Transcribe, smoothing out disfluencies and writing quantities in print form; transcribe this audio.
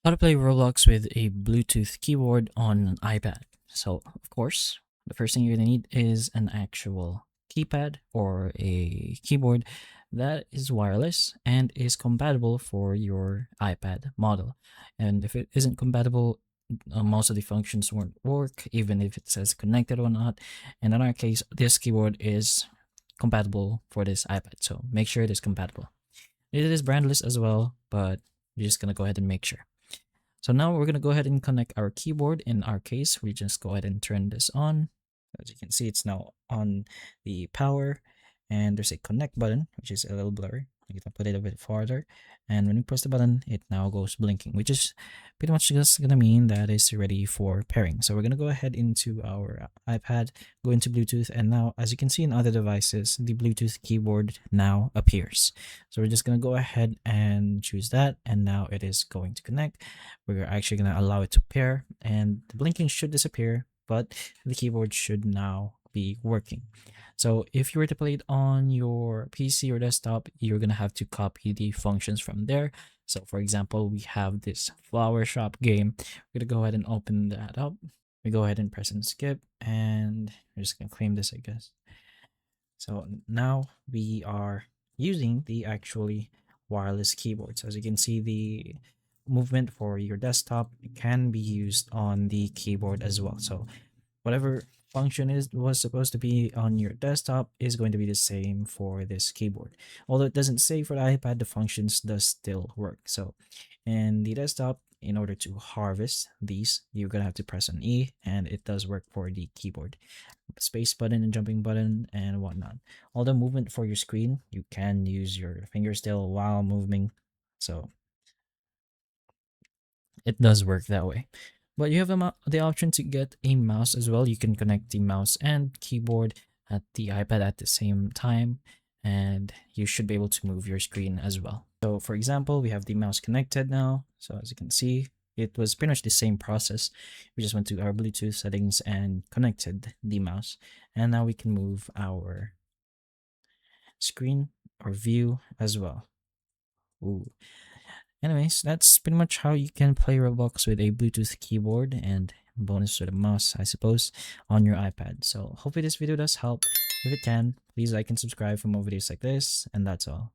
How to play Roblox with a Bluetooth keyboard on an iPad. So, of course, the first thing you're gonna need is an actual keypad or a keyboard that is wireless and is compatible for your iPad model. And if it isn't compatible, most of the functions won't work, even if it says connected or not. And in our case, this keyboard is compatible for this iPad. So make sure it is compatible. It is brandless as well, but you're just gonna go ahead and make sure. So now we're going to go ahead and connect our keyboard. In our case, we just go ahead and turn this on. As you can see, it's now on the power, and there's a connect button, which is a little blurry. You can put it a bit farther, and when you press the button, it now goes blinking, which is pretty much just gonna mean that it's ready for pairing. So we're gonna go ahead into our iPad, go into Bluetooth, and now, as you can see in other devices, the Bluetooth keyboard now appears. So we're just gonna go ahead and choose that, and now it is going to connect. We're actually gonna allow it to pair, and the blinking should disappear, but the keyboard should now be working. So if you were to play it on your PC or desktop, you're gonna have to copy the functions from there. So for example, we have this flower shop game. We're gonna go ahead and open that up. We go ahead and press and skip, and we're just gonna claim this, I guess. So now we are using the actually wireless keyboards. As you can see, the movement for your desktop can be used on the keyboard as well. So whatever function was supposed to be on your desktop is going to be the same for this keyboard. Although it doesn't say for the iPad, the functions does still work. So in the desktop, in order to harvest these, you're gonna have to press an E, and it does work for the keyboard. Space button and jumping button and whatnot. All the movement for your screen, you can use your finger still while moving. So it does work that way. But you have the option to get a mouse as well. You can connect the mouse and keyboard at the iPad at the same time, and you should be able to move your screen as well. So for example, we have the mouse connected now. So as you can see, it was pretty much the same process. We just went to our Bluetooth settings and connected the mouse, and now we can move our screen or view as well. Ooh. Anyways, that's pretty much how you can play Roblox with a Bluetooth keyboard and bonus to the mouse, I suppose, on your iPad. So hopefully this video does help. If it can, please like and subscribe for more videos like this, and that's all.